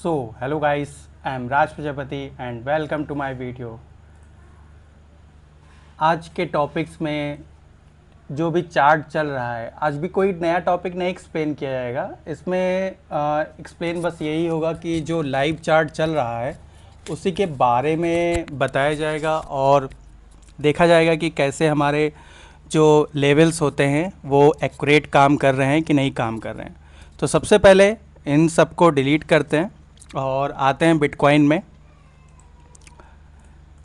Hello guys, I am Raj Prajapati and welcome to my video। आज के topics में जो भी चार्ट चल रहा है, आज भी कोई नया टॉपिक नहीं एक्सप्लेन किया जाएगा। इसमें एक्सप्लेन बस यही होगा कि जो लाइव चार्ट चल रहा है उसी के बारे में बताया जाएगा और देखा जाएगा कि कैसे हमारे जो लेवल्स होते हैं वो एक्यूरेट काम कर रहे हैं कि नहीं काम कर रहे हैं। तो सबसे पहले इन सबको डिलीट करते हैं और आते हैं बिटकॉइन में।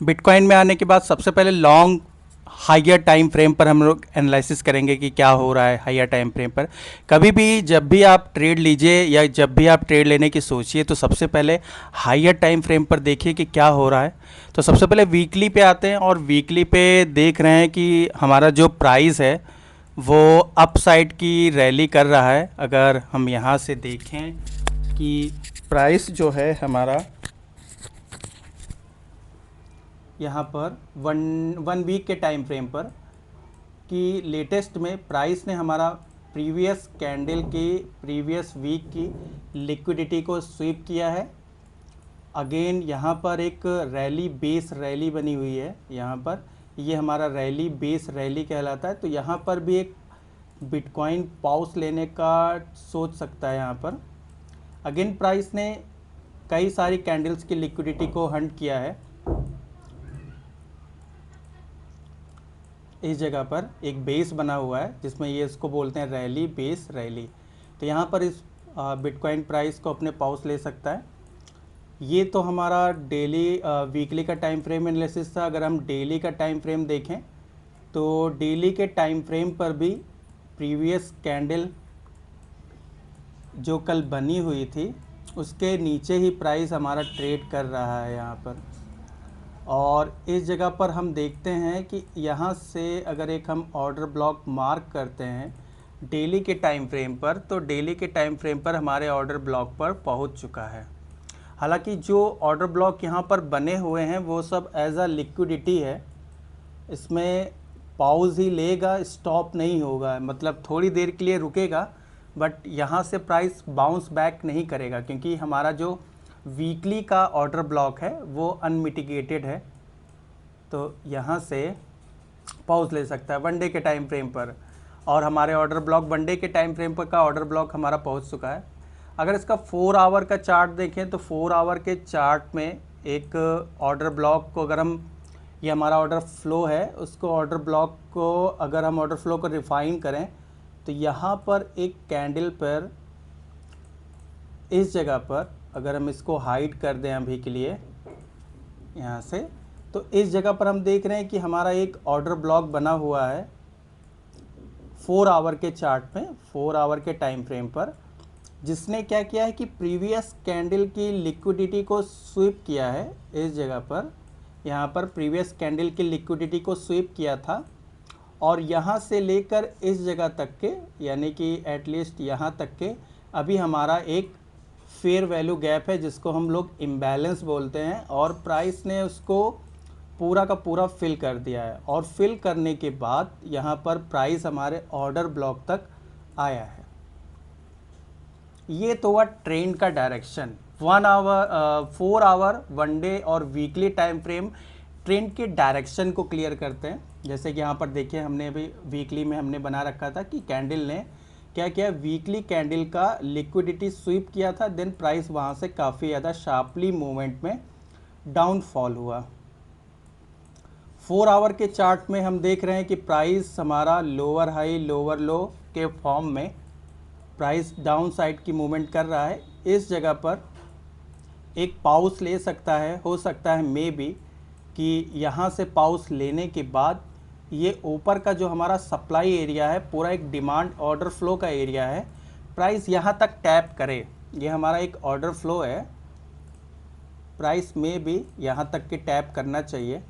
बिटकॉइन में आने के बाद सबसे पहले लॉन्ग हाइयर टाइम फ्रेम पर हम लोग एनालिसिस करेंगे कि क्या हो रहा है हाइयर टाइम फ्रेम पर। कभी भी जब भी आप ट्रेड लीजिए या जब भी आप ट्रेड लेने की सोचिए तो सबसे पहले हाइयर टाइम फ्रेम पर देखिए कि क्या हो रहा है। तो सबसे पहले वीकली पे आते हैं और वीकली पे देख रहे हैं कि हमारा जो प्राइस है वो अप साइड की रैली कर रहा है। अगर हम यहाँ से देखें कि प्राइस जो है हमारा यहाँ पर वन वीक के टाइम फ्रेम पर कि लेटेस्ट में प्राइस ने हमारा प्रीवियस कैंडल की प्रीवियस वीक की लिक्विडिटी को स्वीप किया है। अगेन यहाँ पर एक रैली बेस रैली बनी हुई है, यहाँ पर ये हमारा रैली बेस रैली कहलाता है। तो यहाँ पर भी एक बिटकॉइन पॉज लेने का सोच सकता है। यहाँ पर अगेन प्राइस ने कई सारी कैंडल्स की लिक्विडिटी को हंट किया है। इस जगह पर एक बेस बना हुआ है जिसमें ये इसको बोलते हैं रैली बेस रैली। तो यहाँ पर इस बिटकॉइन प्राइस को अपने पॉज ले सकता है। ये तो हमारा डेली वीकली का टाइम फ्रेम एनालिसिस था। अगर हम डेली का टाइम फ्रेम देखें तो डेली के टाइम फ्रेम पर भी प्रीवियस कैंडल जो कल बनी हुई थी उसके नीचे ही प्राइस हमारा ट्रेड कर रहा है यहाँ पर। और इस जगह पर हम देखते हैं कि यहाँ से अगर एक हम ऑर्डर ब्लॉक मार्क करते हैं डेली के टाइम फ्रेम पर, तो डेली के टाइम फ्रेम पर हमारे ऑर्डर ब्लॉक पर पहुँच चुका है। हालांकि जो ऑर्डर ब्लॉक यहाँ पर बने हुए हैं वो सब एज अ लिक्विडिटी है, इसमें पॉज ही लेगा, स्टॉप नहीं होगा, मतलब थोड़ी देर के लिए रुकेगा बट यहाँ से प्राइस बाउंस बैक नहीं करेगा क्योंकि हमारा जो वीकली का ऑर्डर ब्लॉक है वो अनमिटिगेटेड है। तो यहाँ से पॉज ले सकता है वन डे के टाइम फ्रेम पर और हमारे ऑर्डर ब्लॉक वन डे के टाइम फ्रेम पर का ऑर्डर ब्लॉक हमारा पहुँच चुका है। अगर इसका 4 आवर का चार्ट देखें तो 4 आवर के चार्ट में एक ऑर्डर ब्लॉक को अगर हम, ये हमारा ऑर्डर फ्लो है, उसको ऑर्डर ब्लॉक को अगर हम ऑर्डर फ्लो को रिफाइन करें तो यहाँ पर एक कैंडल पर इस जगह पर अगर हम इसको हाइड कर दें अभी के लिए यहाँ से, तो इस जगह पर हम देख रहे हैं कि हमारा एक ऑर्डर ब्लॉक बना हुआ है 4 आवर के चार्ट में, 4 आवर के टाइम फ्रेम पर, जिसने क्या किया है कि प्रीवियस कैंडल की लिक्विडिटी को स्वीप किया है। इस जगह पर यहाँ पर प्रीवियस कैंडल की लिक्विडिटी को स्वीप किया था और यहाँ से लेकर इस जगह तक के, यानी कि एटलीस्ट यहाँ तक के अभी हमारा एक फेयर वैल्यू गैप है जिसको हम लोग इम्बैलेंस बोलते हैं और प्राइस ने उसको पूरा का पूरा फिल कर दिया है। और फिल करने के बाद यहाँ पर प्राइस हमारे ऑर्डर ब्लॉक तक आया है। ये तो हुआ ट्रेंड का direction. 1 hour 4 hour one day और वीकली टाइम फ्रेम ट्रेंड के डायरेक्शन को क्लियर करते हैं। जैसे कि यहाँ पर देखिए हमने अभी वीकली में हमने बना रखा था कि कैंडल ने क्या किया, वीकली कैंडल का लिक्विडिटी स्वीप किया था, देन प्राइस वहाँ से काफ़ी ज़्यादा शार्पली मूवमेंट में डाउनफॉल हुआ। 4 आवर के चार्ट में हम देख रहे हैं कि प्राइस हमारा लोअर हाई लोअर लो के फॉर्म में प्राइस डाउन साइड की मूवमेंट कर रहा है। इस जगह पर एक पाउस ले सकता है, हो सकता है मे बी कि यहाँ से पाउस लेने के बाद ये ऊपर का जो हमारा सप्लाई एरिया है पूरा एक डिमांड ऑर्डर फ्लो का एरिया है, प्राइस यहाँ तक टैप करे। ये हमारा एक ऑर्डर फ्लो है, प्राइस में भी यहाँ तक के टैप करना चाहिए।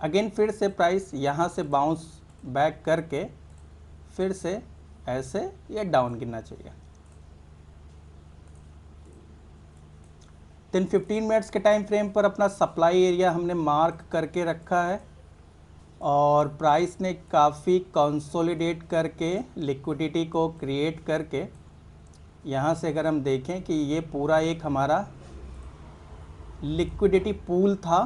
अगेन फिर से प्राइस यहाँ से बाउंस बैक करके फिर से ऐसे ये डाउन गिरना चाहिए। 15 मिनट्स के टाइम फ्रेम पर अपना सप्लाई एरिया हमने मार्क करके रखा है और प्राइस ने काफ़ी कंसोलिडेट करके लिक्विडिटी को क्रिएट करके यहाँ से अगर हम देखें कि ये पूरा एक हमारा लिक्विडिटी पूल था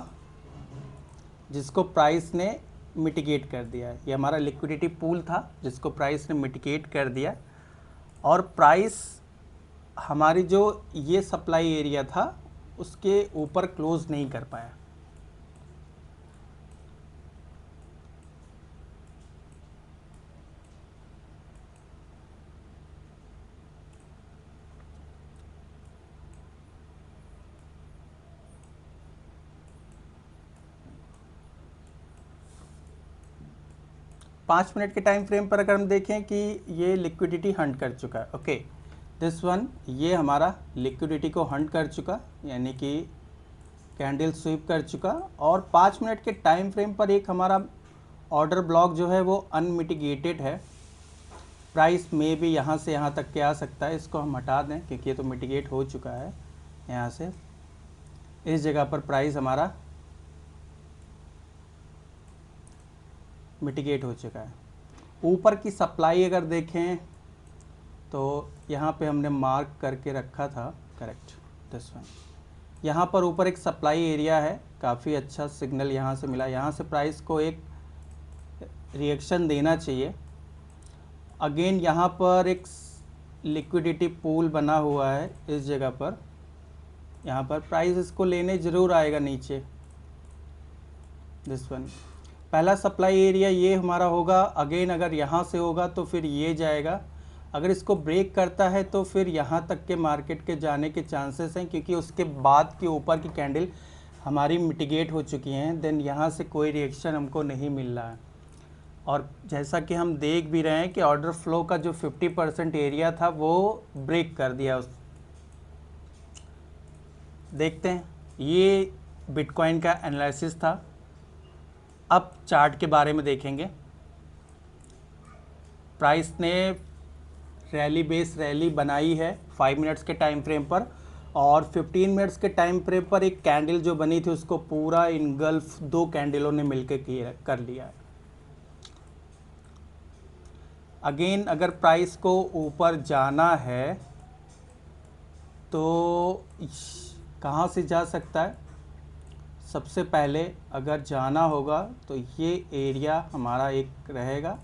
जिसको प्राइस ने मिटिगेट कर दिया है। ये हमारा लिक्विडिटी पूल था जिसको प्राइस ने मिटिगेट कर दिया, और प्राइस हमारी जो ये सप्लाई एरिया था उसके ऊपर क्लोज नहीं कर पाया। पाँच मिनट के टाइम फ्रेम पर अगर हम देखें कि ये लिक्विडिटी हंट कर चुका है, ओके दिस वन, ये हमारा लिक्विडिटी को हंट कर चुका, यानी कि कैंडल स्वीप कर चुका, और 5 मिनट के टाइम फ्रेम पर एक हमारा ऑर्डर ब्लॉक जो है वो अनमिटिगेटेड है। प्राइस में भी यहाँ से यहाँ तक के आ सकता है, इसको हम हटा दें क्योंकि ये तो मिटिगेट हो चुका है। यहाँ से इस जगह पर प्राइस हमारा मिटिगेट हो चुका है। ऊपर की सप्लाई अगर देखें तो यहाँ पे हमने मार्क करके रखा था, करेक्ट दिस वन, यहाँ पर ऊपर एक सप्लाई एरिया है, काफ़ी अच्छा सिग्नल यहाँ से मिला, यहाँ से प्राइस को एक रिएक्शन देना चाहिए। अगेन यहाँ पर एक लिक्विडिटी पूल बना हुआ है इस जगह पर, यहाँ पर प्राइस इसको लेने ज़रूर आएगा नीचे, दिस वन। पहला सप्लाई एरिया ये हमारा होगा, अगेन अगर यहाँ से होगा तो फिर ये जाएगा, अगर इसको ब्रेक करता है तो फिर यहाँ तक के मार्केट के जाने के चांसेस हैं क्योंकि उसके बाद के ऊपर की कैंडल हमारी मिटिगेट हो चुकी हैं। देन यहाँ से कोई रिएक्शन हमको नहीं मिल रहा है, और जैसा कि हम देख भी रहे हैं कि ऑर्डर फ्लो का जो 50% एरिया था वो ब्रेक कर दिया उस। देखते हैं, ये बिटकॉइन का एनालिसिस था। अब चार्ट के बारे में देखेंगे। प्राइस ने रैली बेस रैली बनाई है 5 मिनट्स के टाइम फ्रेम पर, और 15 मिनट्स के टाइम फ्रेम पर एक कैंडल जो बनी थी उसको पूरा इनगल्फ दो कैंडलों ने मिलकर कर लिया है। अगेन अगर प्राइस को ऊपर जाना है तो कहाँ से जा सकता है? सबसे पहले अगर जाना होगा तो ये एरिया हमारा एक रहेगा,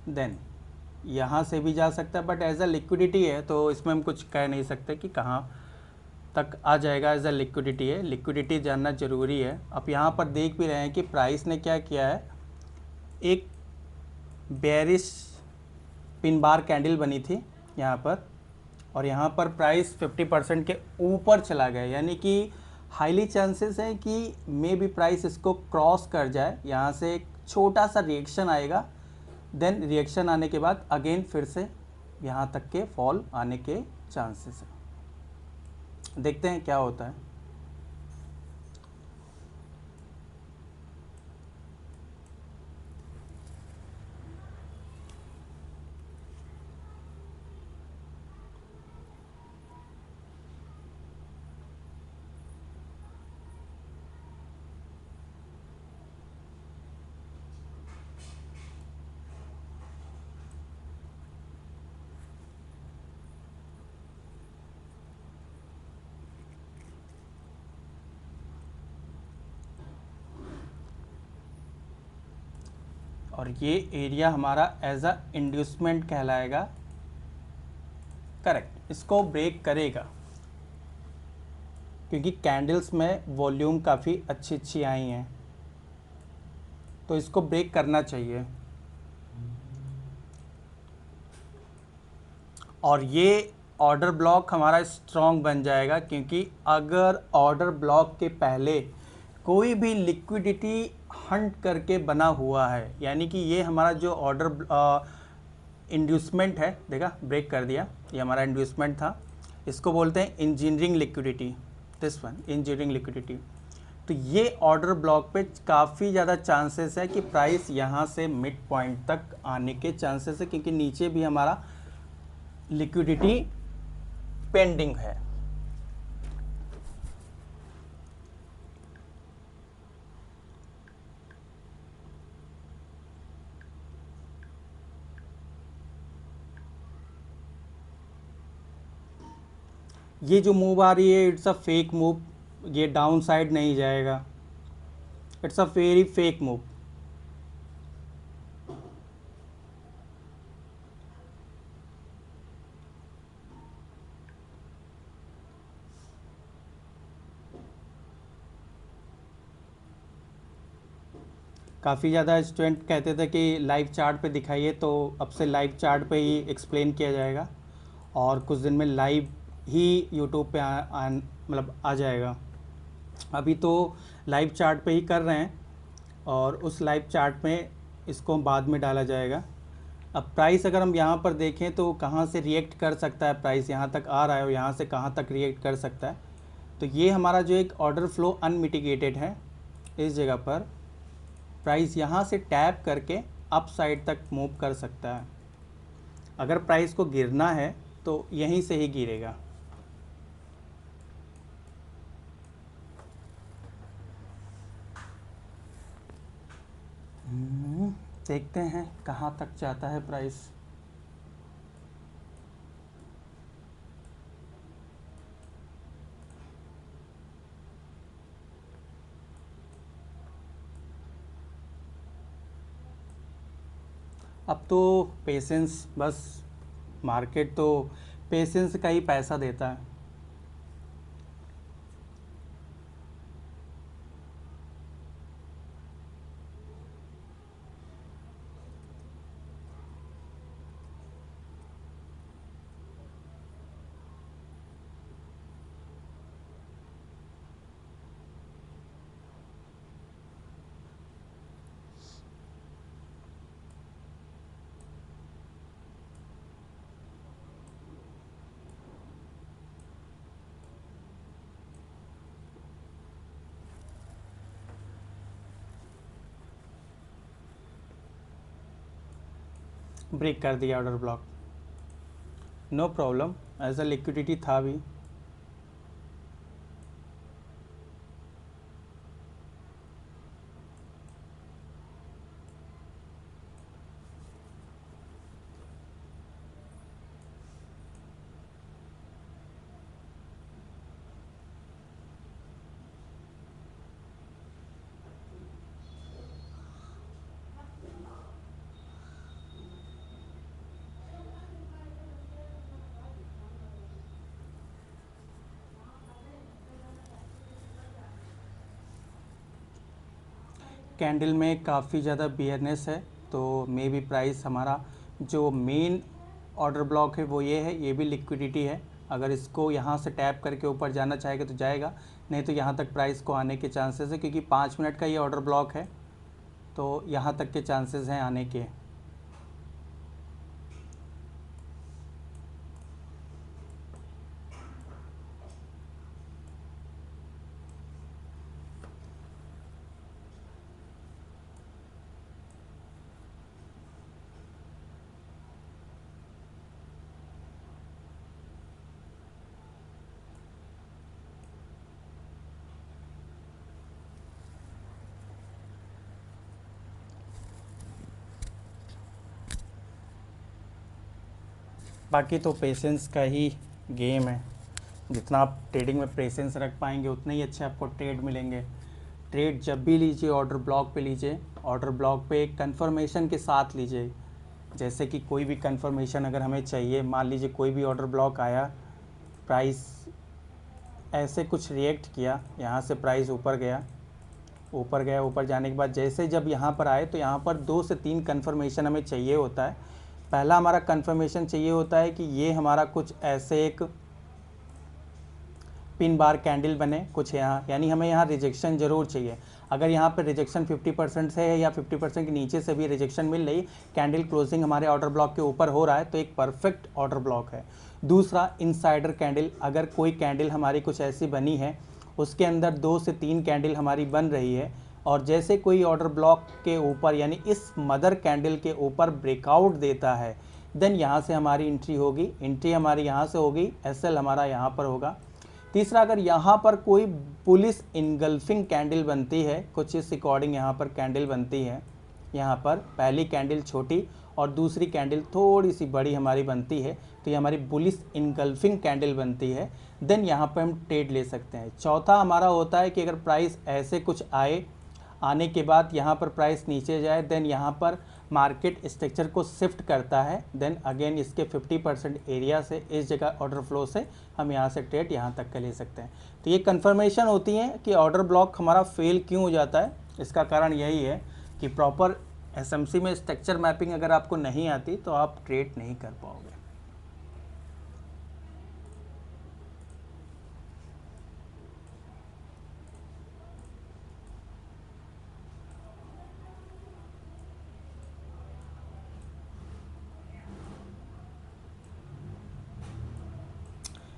देन यहाँ से भी जा सकता है, बट एज अ लिक्विडिटी है तो इसमें हम कुछ कह नहीं सकते कि कहाँ तक आ जाएगा। एज अ लिक्विडिटी है, लिक्विडिटी जानना ज़रूरी है। अब यहाँ पर देख भी रहे हैं कि प्राइस ने क्या किया है, एक बेरिश पिन बार कैंडल बनी थी यहाँ पर, और यहाँ पर प्राइस 50% के ऊपर चला गया, यानी कि हाईली चांसेस है कि मे बी प्राइस इसको क्रॉस कर जाए। यहाँ से एक छोटा सा रिएक्शन आएगा, देन रिएक्शन आने के बाद अगेन फिर से यहाँ तक के फॉल आने के चांसेस है। देखते हैं क्या होता है। और ये एरिया हमारा एज अ इंड्यूसमेंट कहलाएगा, करेक्ट, इसको ब्रेक करेगा क्योंकि कैंडल्स में वॉल्यूम काफ़ी अच्छी आई हैं, तो इसको ब्रेक करना चाहिए। और ये ऑर्डर ब्लॉक हमारा स्ट्रॉन्ग बन जाएगा क्योंकि अगर ऑर्डर ब्लॉक के पहले कोई भी लिक्विडिटी हंट करके बना हुआ है, यानी कि ये हमारा जो ऑर्डर इंड्यूसमेंट है, देखा ब्रेक कर दिया, ये हमारा इंड्यूसमेंट था, इसको बोलते हैं engineering liquidity, this one engineering liquidity. तो ये ऑर्डर ब्लॉक पे काफ़ी ज़्यादा चांसेस है कि प्राइस यहाँ से मिड पॉइंट तक आने के चांसेस है क्योंकि नीचे भी हमारा लिक्विडिटी पेंडिंग है। ये जो मूव आ रही है इट्स अ फेक मूव, ये डाउन साइड नहीं जाएगा, it's a very fake move. काफ़ी ज़्यादा स्टूडेंट कहते थे कि लाइव चार्ट पे दिखाइए, तो अब से लाइव चार्ट पे ही एक्सप्लेन किया जाएगा और कुछ दिन में लाइव ही यूट्यूब पे मतलब आ जाएगा। अभी तो लाइव चार्ट पे ही कर रहे हैं और उस लाइव चार्ट में इसको बाद में डाला जाएगा। अब प्राइस अगर हम यहाँ पर देखें तो कहाँ से रिएक्ट कर सकता है, प्राइस यहाँ तक आ रहा है और यहाँ से कहाँ तक रिएक्ट कर सकता है। तो ये हमारा जो एक ऑर्डर फ्लो अनमिटिगेटेड है, इस जगह पर प्राइस यहाँ से टैप करके अप साइड तक मूव कर सकता है। अगर प्राइस को गिरना है तो यहीं से ही गिरेगा। देखते हैं कहाँ तक जाता है प्राइस। अब तो पेशेंस, बस मार्केट तो पेशेंस का ही पैसा देता है। ब्रेक कर दिया order block, no problem, as a liquidity था भी। कैंडल में काफ़ी ज़्यादा बियरनेस है, तो मे बी प्राइस हमारा जो मेन ऑर्डर ब्लॉक है वो ये है, ये भी लिक्विडिटी है। अगर इसको यहाँ से टैप करके ऊपर जाना चाहेगा तो जाएगा, नहीं तो यहाँ तक प्राइस को आने के चांसेस है, क्योंकि 5 मिनट का ये ऑर्डर ब्लॉक है, तो यहाँ तक के चांसेस हैं आने के। बाकी तो पेशेंस का ही गेम है, जितना आप ट्रेडिंग में पेशेंस रख पाएंगे उतने ही अच्छे आपको ट्रेड मिलेंगे। ट्रेड जब भी लीजिए ऑर्डर ब्लॉक पे लीजिए, ऑर्डर ब्लॉक पे एक कन्फर्मेशन के साथ लीजिए। जैसे कि कोई भी कन्फर्मेशन अगर हमें चाहिए, मान लीजिए कोई भी ऑर्डर ब्लॉक आया, प्राइस ऐसे कुछ रिएक्ट किया, यहाँ से प्राइस ऊपर गया, ऊपर गया, ऊपर जाने के बाद जैसे जब यहाँ पर आए तो यहाँ पर 2 से 3 कन्फर्मेशन हमें चाहिए होता है। पहला हमारा कन्फर्मेशन चाहिए होता है कि ये हमारा कुछ ऐसे एक पिन बार कैंडल बने कुछ यहाँ, यानी हमें यहाँ रिजेक्शन ज़रूर चाहिए। अगर यहाँ पर रिजेक्शन 50% से है या 50% के नीचे से भी रिजेक्शन मिल रही, कैंडल क्लोजिंग हमारे ऑर्डर ब्लॉक के ऊपर हो रहा है, तो एक परफेक्ट ऑर्डर ब्लॉक है। दूसरा, इनसाइडर कैंडल, अगर कोई कैंडल हमारी कुछ ऐसी बनी है, उसके अंदर 2 से 3 कैंडल हमारी बन रही है और जैसे कोई ऑर्डर ब्लॉक के ऊपर यानी इस मदर कैंडल के ऊपर ब्रेकआउट देता है, देन यहाँ से हमारी एंट्री होगी, एंट्री हमारी यहाँ से होगी, एसएल हमारा यहाँ पर होगा। तीसरा, अगर यहाँ पर कोई पुलिस इनगल्फिंग कैंडल बनती है, कुछ इस अकॉर्डिंग यहाँ पर कैंडल बनती है, यहाँ पर पहली कैंडल छोटी और दूसरी कैंडल थोड़ी सी बड़ी हमारी बनती है तो ये हमारी बुलिश इनगल्फिंग कैंडल बनती है, देन यहाँ पे हम ट्रेड ले सकते हैं। चौथा हमारा होता है कि अगर प्राइस ऐसे कुछ आने के बाद यहाँ पर प्राइस नीचे जाए, देन यहाँ पर मार्केट स्ट्रक्चर को शिफ्ट करता है, देन अगेन इसके 50% एरिया से इस जगह ऑर्डर फ्लो से हम यहाँ से ट्रेड यहाँ तक का ले सकते हैं। तो ये कंफर्मेशन होती है कि ऑर्डर ब्लॉक हमारा फेल क्यों हो जाता है। इसका कारण यही है कि प्रॉपर एसएमसी में स्ट्रक्चर मैपिंग अगर आपको नहीं आती तो आप ट्रेड नहीं कर पाओगे।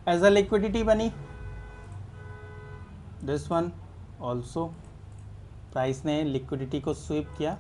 एज अ लिक्विडिटी बनी दिस वन ऑल्सो, प्राइस ने लिक्विडिटी को स्वीप किया।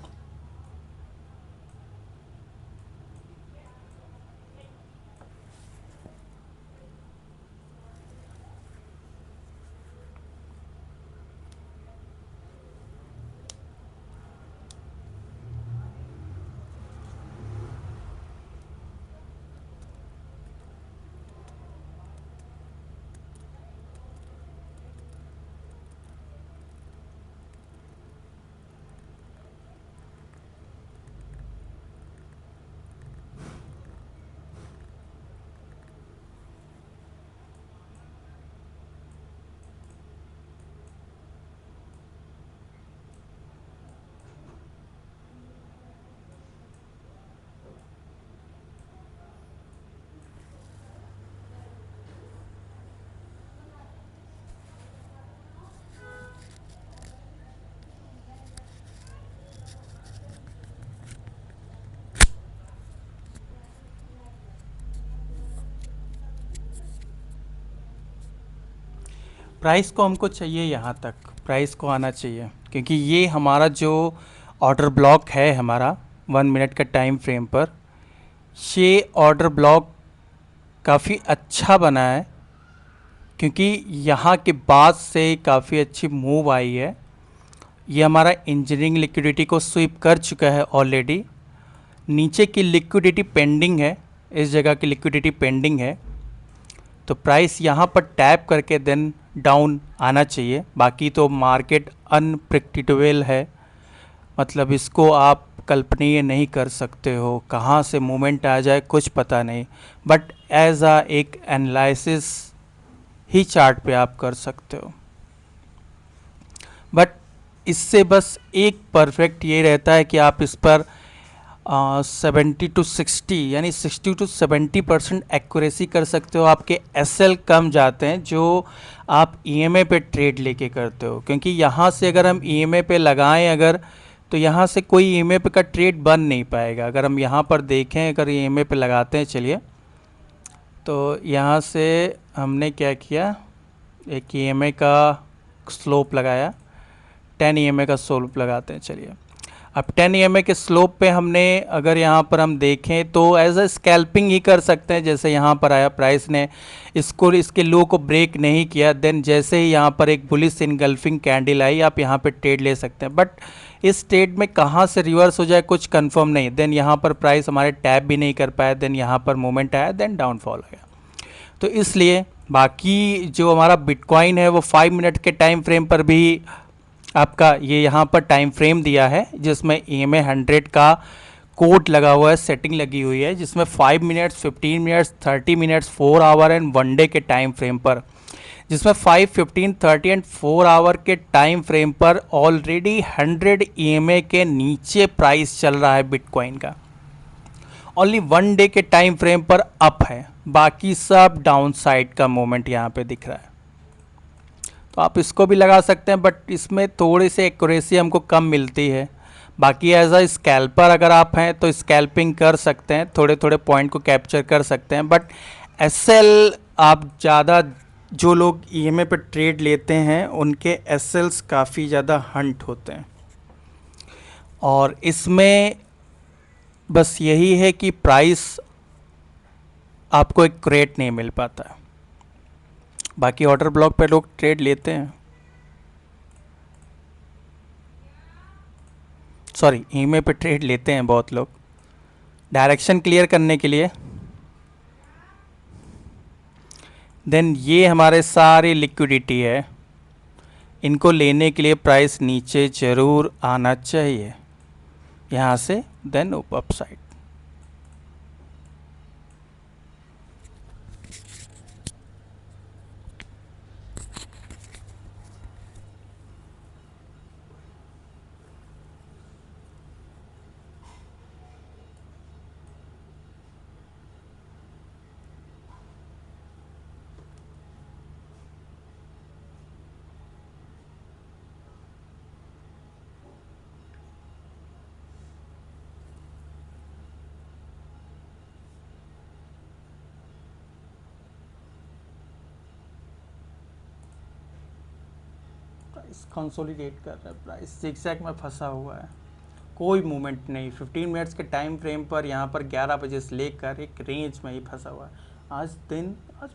प्राइस को हमको चाहिए यहाँ तक, प्राइस को आना चाहिए, क्योंकि ये हमारा जो ऑर्डर ब्लॉक है हमारा 1 मिनट का टाइम फ्रेम पर, ये ऑर्डर ब्लॉक काफ़ी अच्छा बना है, क्योंकि यहाँ के बाद से काफ़ी अच्छी मूव आई है। ये हमारा इंजीनियरिंग लिक्विडिटी को स्वीप कर चुका है ऑलरेडी। नीचे की लिक्विडिटी पेंडिंग है, इस जगह की लिक्विडिटी पेंडिंग है, तो प्राइस यहाँ पर टैप करके देन डाउन आना चाहिए। बाकी तो मार्केट अनप्रेडिक्टेबल है, मतलब इसको आप कल्पनीय नहीं कर सकते हो, कहाँ से मूवमेंट आ जाए कुछ पता नहीं, बट एज आ एक एनालिसिस ही चार्ट पे आप कर सकते हो। बट इससे बस एक परफेक्ट ये रहता है कि आप इस पर 70 to 60 यानी 60 to 70% एक्यूरेसी कर सकते हो। आपके एसएल कम जाते हैं जो आप ईएमए पे ट्रेड लेके करते हो, क्योंकि यहाँ से अगर हम ईएमए पे लगाएं अगर, तो यहाँ से कोई ईएमए पे का ट्रेड बन नहीं पाएगा। अगर हम यहाँ पर देखें, अगर ईएमए पे लगाते हैं, चलिए, तो यहाँ से हमने क्या किया, एक ईएमए का स्लोप लगाया, 10 ईएमए का स्लोप लगाते हैं। चलिए, अब 10 ईएमए के स्लोप पे हमने अगर यहाँ पर हम देखें तो एज अ स्कैल्पिंग ही कर सकते हैं। जैसे यहाँ पर आया, प्राइस ने इसको इसके लो को ब्रेक नहीं किया, देन जैसे ही यहाँ पर एक बुलिश इनगल्फिंग कैंडल आई, आप यहाँ पे ट्रेड ले सकते हैं। बट इस ट्रेड में कहाँ से रिवर्स हो जाए कुछ कंफर्म नहीं। देन यहाँ पर प्राइस हमारे टैप भी नहीं कर पाया, देन यहाँ पर मूवमेंट आया, देन डाउनफॉल हो गया। तो इसलिए बाकी जो हमारा बिटकॉइन है वो 5 मिनट के टाइम फ्रेम पर भी आपका ये यहाँ पर टाइम फ्रेम दिया है, जिसमें EMA 100 का कोड लगा हुआ है, सेटिंग लगी हुई है, जिसमें 5 minutes, 15 minutes, 30 minutes, 4 our and 1 day के टाइम फ्रेम पर, जिसमें 5, 15, 30 एंड 4 आवर के टाइम फ्रेम पर ऑलरेडी 100 EMA के नीचे प्राइस चल रहा है बिटकॉइन का। ओनली 1 डे के टाइम फ्रेम पर अप है, बाकी सब डाउन साइड का मोमेंट यहाँ पे दिख रहा है। तो आप इसको भी लगा सकते हैं, बट इसमें थोड़ी सी एक्यूरेसी हमको कम मिलती है। बाकी एज अ स्कैल्पर अगर आप हैं तो स्कैल्पिंग कर सकते हैं, थोड़े थोड़े पॉइंट को कैप्चर कर सकते हैं। बट एसएल आप ज़्यादा, जो लोग ईएमए पे ट्रेड लेते हैं उनके एसएल्स काफ़ी ज़्यादा हंट होते हैं, और इसमें बस यही है कि प्राइस आपको एक क्रेट नहीं मिल पाता है। बाकी ऑर्डर ब्लॉक पे लोग ट्रेड लेते हैं, सॉरी ईएमए पे ट्रेड लेते हैं बहुत लोग, डायरेक्शन क्लियर करने के लिए। देन ये हमारे सारी लिक्विडिटी है, इनको लेने के लिए प्राइस नीचे ज़रूर आना चाहिए यहाँ से, then upside. Price consolidate कर रहा है, प्राइस जिगजैग में फंसा हुआ है, कोई मूवमेंट नहीं। 15 मिनट्स के टाइम फ्रेम पर यहाँ पर 11 बजे से लेकर एक रेंज में ही फंसा हुआ है। आज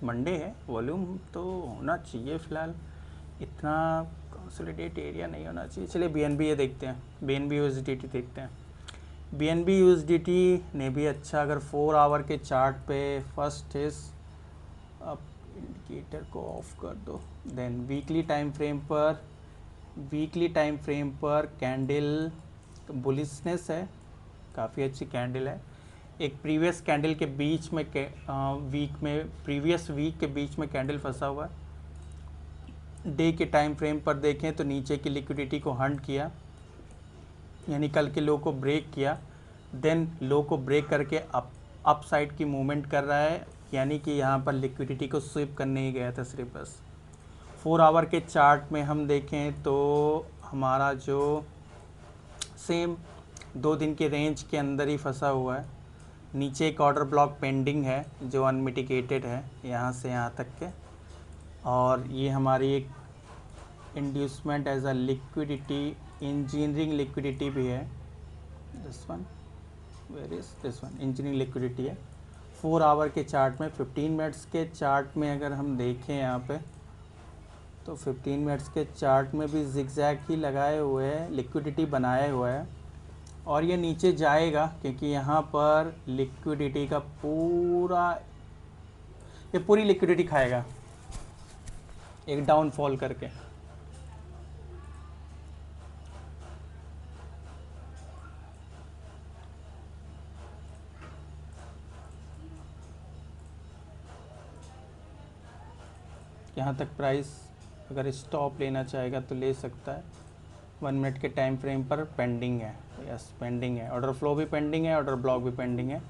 मंडे है, वॉल्यूम तो होना चाहिए फ़िलहाल, इतना कंसोलिडेट एरिया नहीं होना चाहिए। चलिए BNB ये देखते हैं, BNB USDT देखते हैं। BNB USDT ने भी अच्छा, अगर 4 आवर के चार्ट पे फर्स्ट इज अब इंडिकेटर को ऑफ कर दो, देन वीकली टाइम फ्रेम पर कैंडल बुलिशनेस है, काफ़ी अच्छी कैंडल है। एक प्रीवियस कैंडल के बीच में प्रीवियस वीक के बीच में कैंडल फंसा हुआ है। डे के टाइम फ्रेम पर देखें तो नीचे की लिक्विडिटी को हंट किया, यानी कल के लो को ब्रेक किया, देन लो को ब्रेक करके अप साइड की मूवमेंट कर रहा है, यानी कि यहाँ पर लिक्विडिटी को स्वीप करने ही गया था सिर्फ बस। 4 आवर के चार्ट में हम देखें तो हमारा जो सेम 2 दिन के रेंज के अंदर ही फंसा हुआ है। नीचे एक ऑर्डर ब्लॉक पेंडिंग है जो अनमिटिगेटेड है यहाँ से यहाँ तक के, और ये हमारी एक inducement as a liquidity, engineering liquidity भी है। This one, where is this one, engineering liquidity है 4 आवर के चार्ट में। 15 मिनट्स के चार्ट में अगर हम देखें यहाँ पे तो 15 मिनट्स के चार्ट में भी जिगजैग ही लगाए हुए हैं, लिक्विडिटी बनाए हुए है, और ये नीचे जाएगा क्योंकि यहाँ पर लिक्विडिटी का पूरी लिक्विडिटी खाएगा एक डाउनफॉल करके। यहाँ तक प्राइस अगर स्टॉप लेना चाहेगा तो ले सकता है। 1 मिनट के टाइम फ्रेम पर पेंडिंग है, यस पेंडिंग है, ऑर्डर फ्लो भी पेंडिंग है, ऑर्डर ब्लॉक भी पेंडिंग है।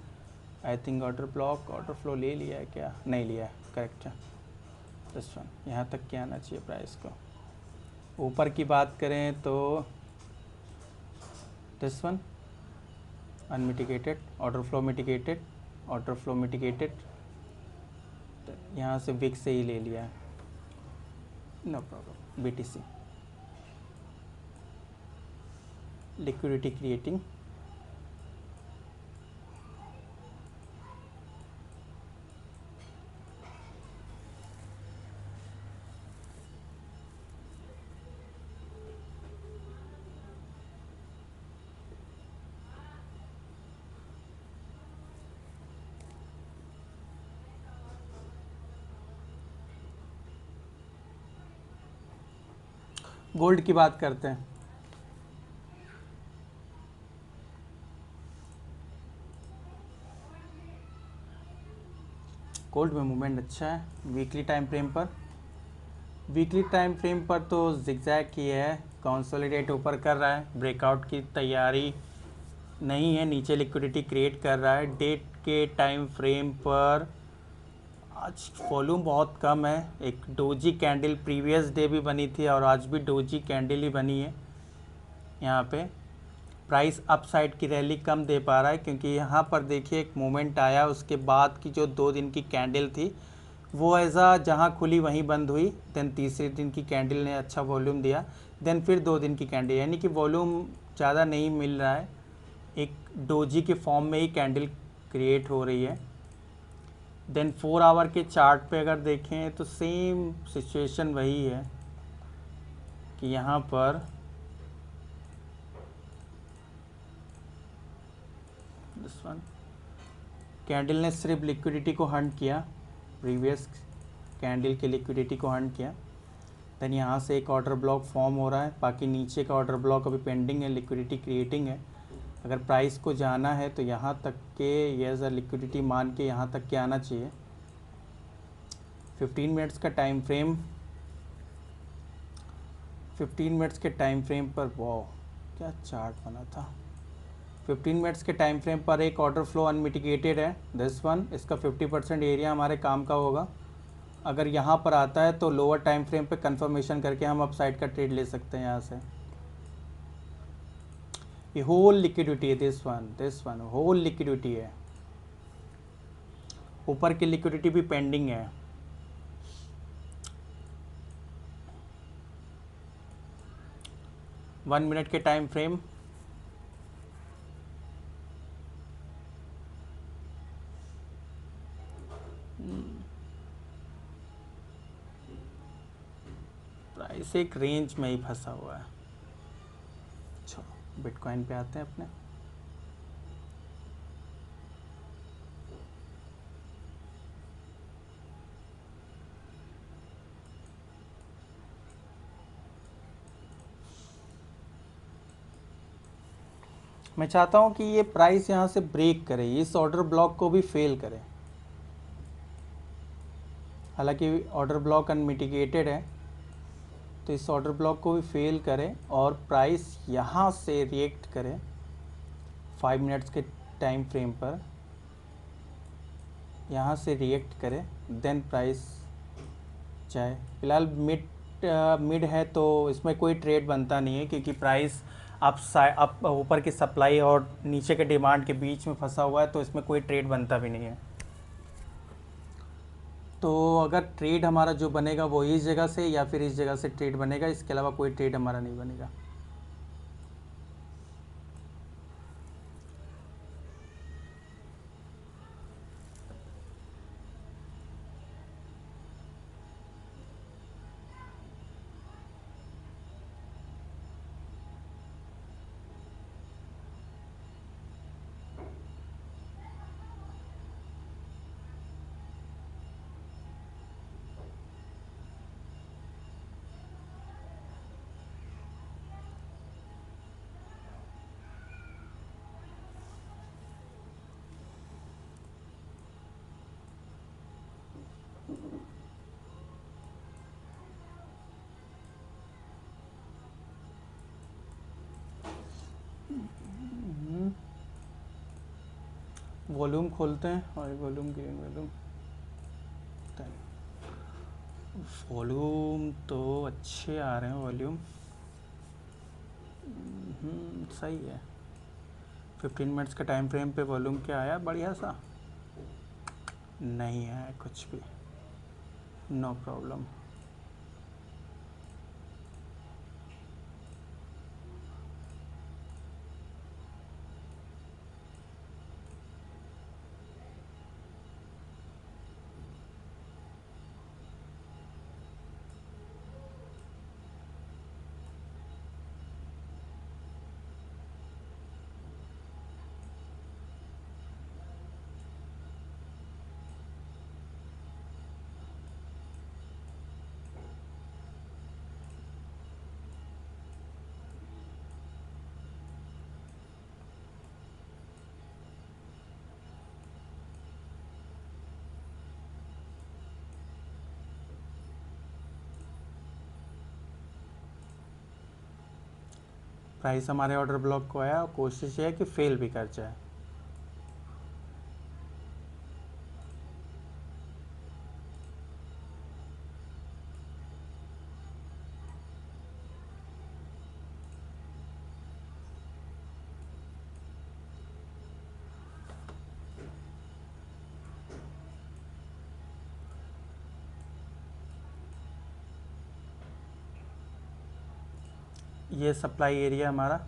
आई थिंक ऑर्डर फ्लो ले लिया है क्या, नहीं लिया है, करेक्ट है। दिस वन, यहाँ तक क्या आना चाहिए प्राइस को। ऊपर की बात करें तो this one unmitigated, order flow mitigated, यहाँ से विक से ही ले लिया है, no problem. BTC liquidity creating, gold की बात करते हैं। गोल्ड में मूवमेंट अच्छा है वीकली टाइम फ्रेम पर तो जिगजैग की है, कंसोलिडेट ऊपर कर रहा है, ब्रेकआउट की तैयारी नहीं है, नीचे लिक्विडिटी क्रिएट कर रहा है। डेट के टाइम फ्रेम पर आज वॉल्यूम बहुत कम है, एक डोजी कैंडल प्रीवियस डे भी बनी थी और आज भी डोजी कैंडल ही बनी है। यहाँ पे प्राइस अपसाइड की रैली कम दे पा रहा है क्योंकि यहाँ पर देखिए एक मोमेंट आया, उसके बाद की जो 2 दिन की कैंडल थी वो ऐसा जहाँ खुली वहीं बंद हुई, देन तीसरे दिन की कैंडल ने अच्छा वॉल्यूम दिया, देन फिर 2 दिन की कैंडल, यानी कि वॉल्यूम ज़्यादा नहीं मिल रहा है, एक डोजी के फॉर्म में ही कैंडल क्रिएट हो रही है। देन 4 आवर के चार्ट पे अगर देखें तो सेम सिचुएशन वही है कि यहाँ पर दिस वन कैंडल ने सिर्फ लिक्विडिटी को हंट किया, प्रीवियस कैंडल के लिक्विडिटी को हंट किया। देन यहाँ से एक ऑर्डर ब्लॉक फॉर्म हो रहा है, बाकी नीचे का ऑर्डर ब्लॉक अभी पेंडिंग है, लिक्विडिटी क्रिएटिंग है। अगर प्राइस को जाना है तो यहाँ तक के ये लिक्विडिटी मान के यहाँ तक के आना चाहिए। 15 मिनट्स का टाइम फ्रेम, 15 मिनट्स के टाइम फ्रेम पर वाह क्या चार्ट बना था। 15 मिनट्स के टाइम फ्रेम पर एक ऑर्डर फ्लो अनमिटिगेटेड है, दिस वन। इसका 50% एरिया हमारे काम का होगा। अगर यहाँ पर आता है तो लोअर टाइम फ्रेम पे कंफर्मेशन करके हम अपसाइड का ट्रेड ले सकते हैं। यहाँ से ये होल लिक्विडिटी है, दिस वन होल लिक्विडिटी है। ऊपर की लिक्विडिटी भी पेंडिंग है। वन मिनट के टाइम फ्रेम, प्राइस एक रेंज में ही फंसा हुआ है। अच्छा, बिटकॉइन पे आते हैं अपने। मैं चाहता हूँ कि ये प्राइस यहाँ से ब्रेक करे, इस ऑर्डर ब्लॉक को भी फेल करे। हालांकि ऑर्डर ब्लॉक अनमिटिगेटेड है, तो इस ऑर्डर ब्लॉक को भी फेल करे और प्राइस यहाँ से रिएक्ट करे 5 मिनट्स के टाइम फ्रेम पर, यहाँ से रिएक्ट करे, देन प्राइस जाए। फिलहाल मिड है तो इसमें कोई ट्रेड बनता नहीं है, क्योंकि प्राइस अप ऊपर की सप्लाई और नीचे के डिमांड के बीच में फंसा हुआ है, तो इसमें कोई ट्रेड बनता भी नहीं है। तो अगर ट्रेड हमारा जो बनेगा वो इस जगह से या फिर इस जगह से ट्रेड बनेगा, इसके अलावा कोई ट्रेड हमारा नहीं बनेगा। वॉल्यूम खोलते हैं, और वॉल्यूम ग्रीन वॉल्यूम तो अच्छे आ रहे हैं वॉल्यूम। सही है। 15 मिनट्स का टाइम फ्रेम पे वॉल्यूम क्या आया, बढ़िया सा नहीं है कुछ भी, नो प्रॉब्लम। प्राइस हमारे ऑर्डर ब्लॉक को आया, और कोशिश है कि फेल भी कर जाए। ये सप्लाई एरिया हमारा,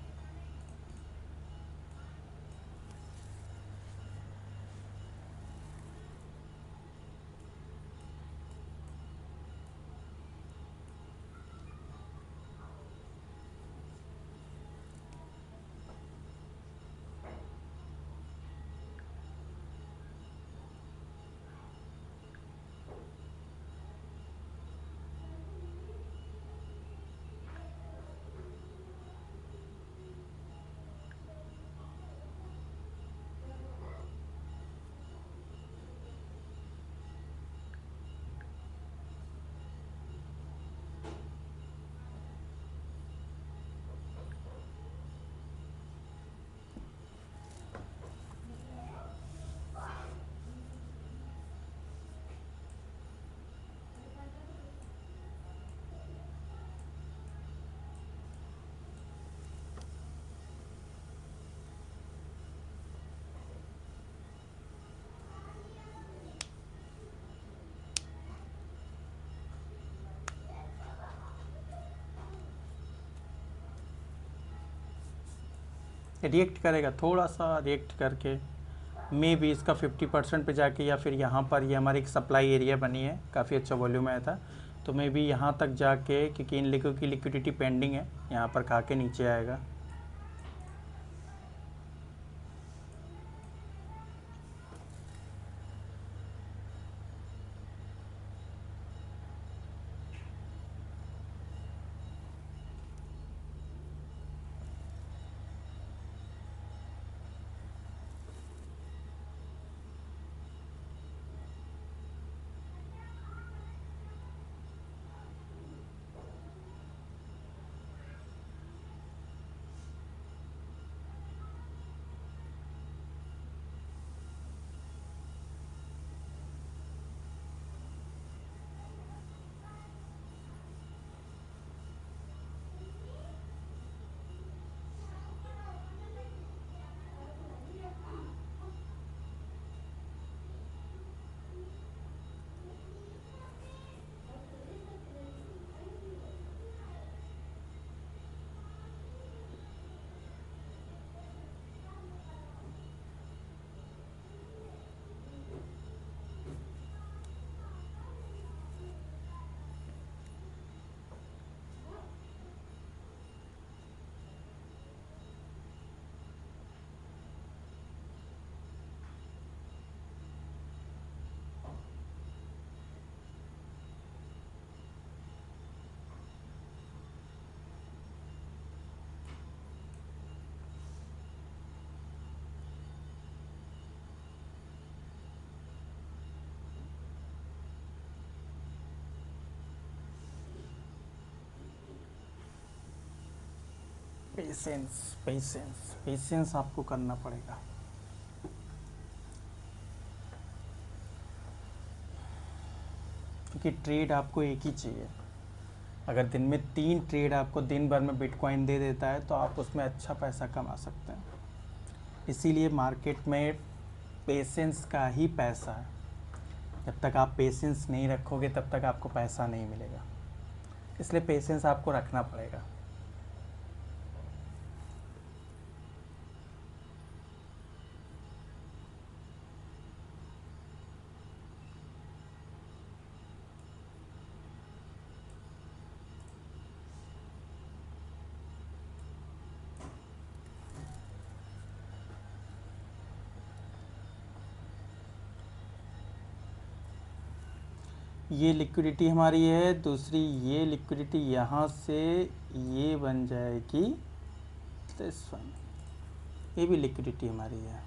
रिएक्ट करेगा, थोड़ा सा रिएक्ट करके मे भी इसका 50% पे जाके, या फिर यहाँ पर ये हमारी एक सप्लाई एरिया बनी है, काफ़ी अच्छा वॉल्यूम आया था, तो मे भी यहाँ तक जाके, क्योंकि इन लिको की लिक्विडिटी पेंडिंग है, यहाँ पर खा के नीचे आएगा। पेशेंस पेशेंस पेशेंस आपको करना पड़ेगा, क्योंकि ट्रेड आपको एक ही चाहिए। अगर दिन में 3 ट्रेड आपको दिन भर में बिटकॉइन दे देता है तो आप उसमें अच्छा पैसा कमा सकते हैं। इसीलिए मार्केट में पेशेंस का ही पैसा है। जब तक आप पेशेंस नहीं रखोगे तब तक आपको पैसा नहीं मिलेगा, इसलिए पेशेंस आपको रखना पड़ेगा। ये लिक्विडिटी हमारी है, दूसरी ये लिक्विडिटी यहाँ से ये बन जाएगी दिस वन, ये भी लिक्विडिटी हमारी है।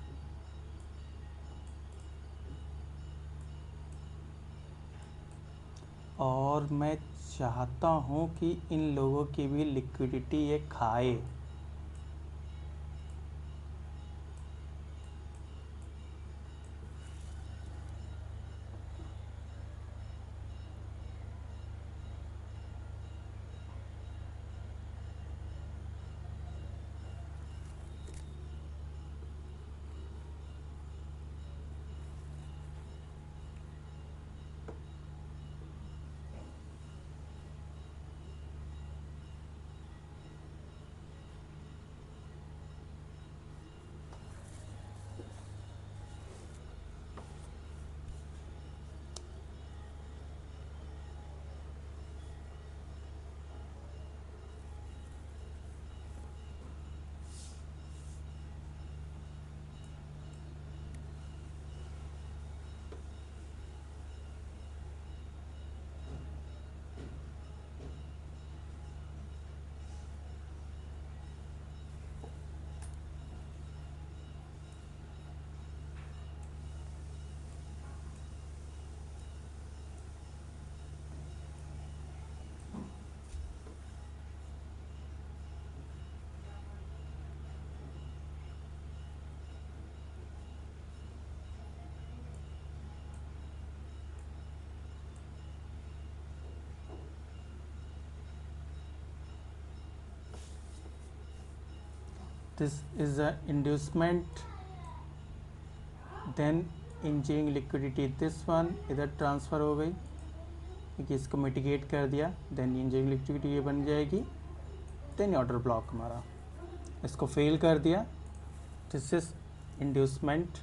और मैं चाहता हूँ कि इन लोगों की भी लिक्विडिटी ये खाए। This is a inducement, then engineering liquidity, this one इधर ट्रांसफ़र हो गई क्योंकि इसको मिटिगेट कर दिया, देन इंजीनियरिंग लिक्विडिटी ये बन जाएगी, देन ऑर्डर ब्लॉक हमारा, इसको फेल कर दिया दिस इज इंड्यूसमेंट।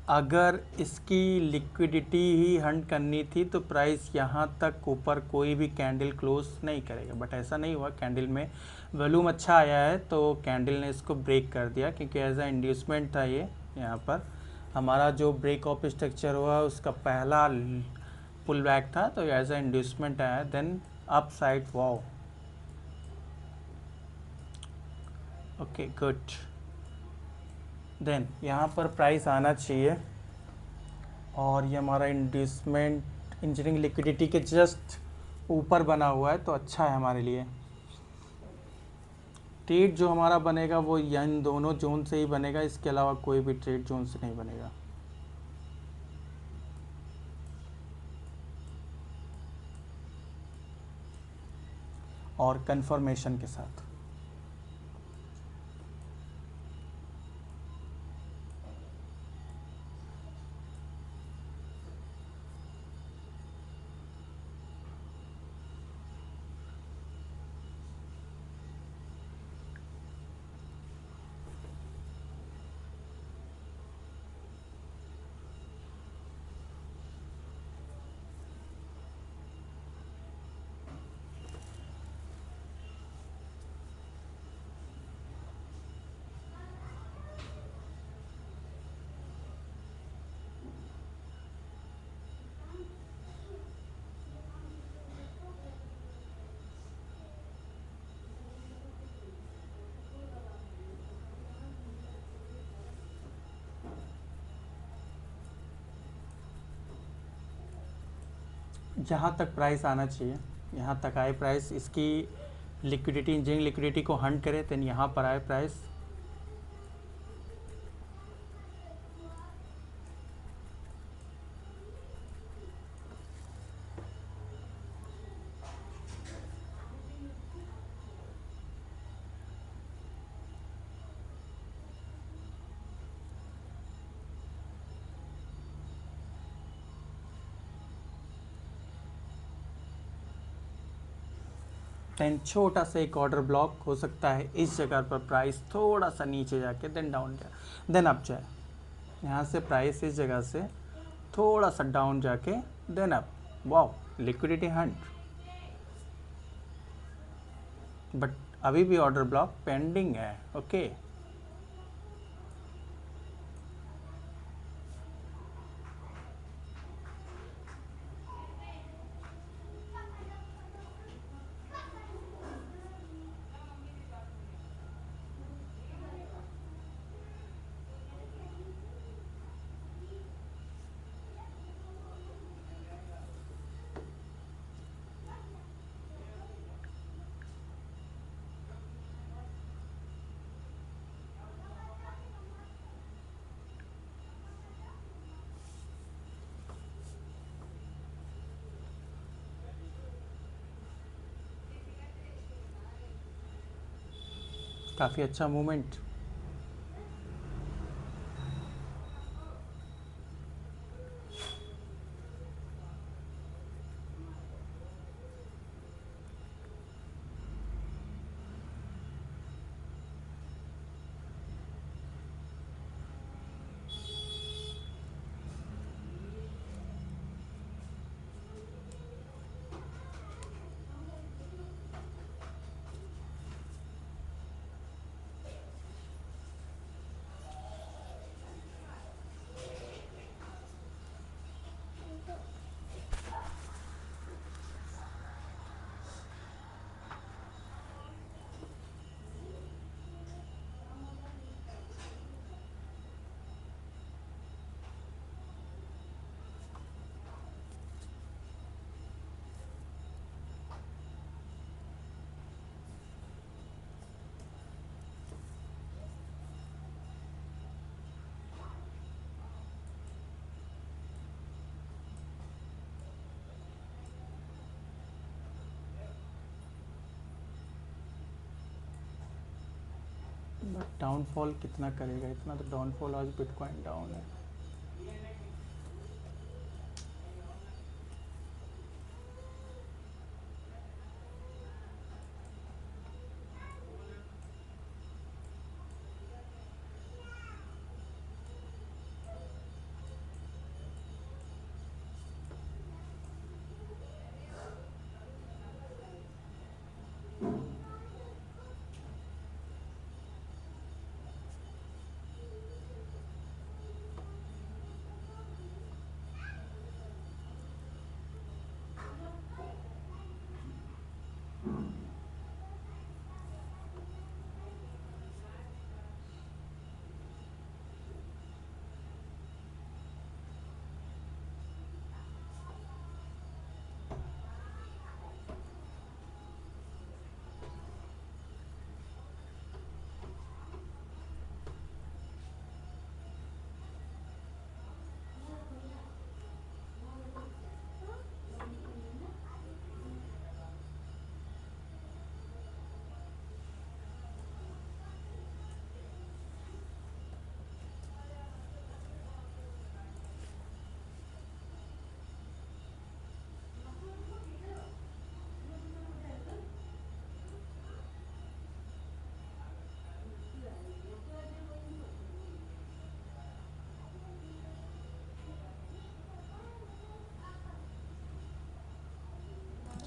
अगर इसकी लिक्विडिटी ही हंट करनी थी तो प्राइस यहाँ तक ऊपर कोई भी कैंडल क्लोज नहीं करेगा, बट ऐसा नहीं हुआ। कैंडल में वॉल्यूम अच्छा आया है तो कैंडल ने इसको ब्रेक कर दिया, क्योंकि एज अ इंड्यूसमेंट था ये। यहाँ पर हमारा जो ब्रेक ऑफ स्ट्रक्चर हुआ उसका पहला पुल बैक था, तो एज अ इंड्यूसमेंट आया। Then upside wow, okay good. Then यहाँ पर प्राइस आना चाहिए, और ये हमारा इंड्यूसमेंट इंजीनियरिंग लिक्विडिटी के जस्ट ऊपर बना हुआ है, तो अच्छा है हमारे लिए। ट्रेड जो हमारा बनेगा वो इन दोनों जोन से ही बनेगा, इसके अलावा कोई भी ट्रेड जोन से नहीं बनेगा। और कंफर्मेशन के साथ। जहाँ तक प्राइस आना चाहिए, यहाँ तक आए प्राइस, इसकी लिक्विडिटी इंजीनियरिंग लिक्विडिटी को हंट करे, देन यहाँ पर आए प्राइस। देन छोटा सा एक ऑर्डर ब्लॉक हो सकता है इस जगह पर, प्राइस थोड़ा सा नीचे जाके देन डाउन जाए, देन अप जाए। यहाँ से प्राइस इस जगह से थोड़ा सा डाउन जाके then up. Wow, liquidity hunt. But अभी भी ऑर्डर ब्लॉक पेंडिंग है, ओके। काफ़ी अच्छा मूवमेंट। बट डाउनफॉल कितना करेगा, इतना तो डाउनफॉल आज बिटकॉइन डाउन है।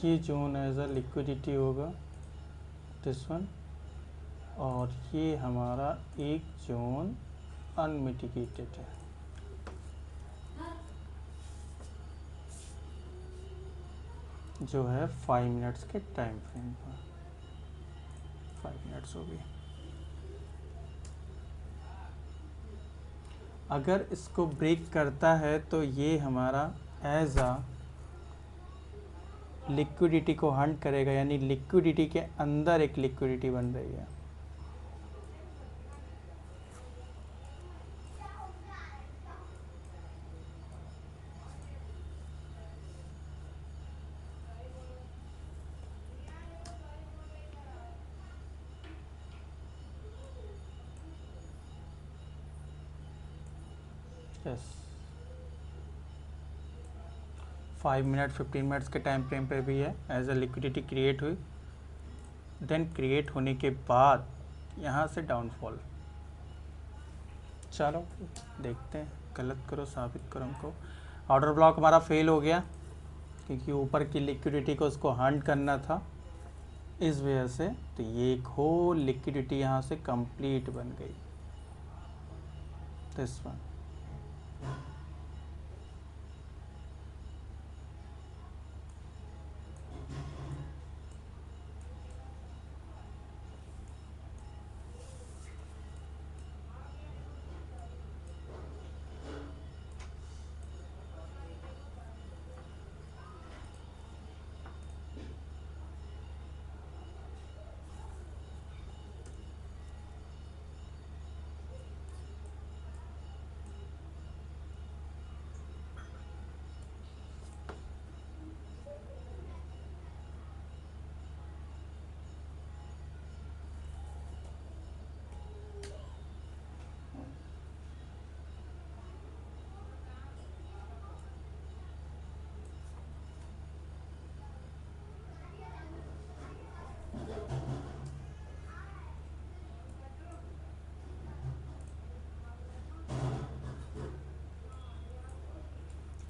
ये जोन एज अ लिक्विडिटी होगा दिस वन, और ये हमारा एक जोन अनमिटिगेटेड है। जो है 5 मिनट्स के टाइम फ्रेम पर। 5 मिनट्स हो गई। अगर इसको ब्रेक करता है तो ये हमारा एज अ लिक्विडिटी को हंट करेगा, यानी लिक्विडिटी के अंदर एक लिक्विडिटी बन रही है। यस, 5 मिनट 15 मिनट्स के टाइम फ्रेम पे भी है, एज अ लिक्विडिटी क्रिएट हुई। देन क्रिएट होने के बाद यहाँ से डाउनफॉल। चलो देखते हैं, गलत करो साबित करो हमको। ऑर्डर ब्लॉक हमारा फेल हो गया क्योंकि ऊपर की लिक्विडिटी को उसको हंट करना था, इस वजह से। तो ये एक होल लिक्विडिटी यहाँ से कंप्लीट बन गई, this one.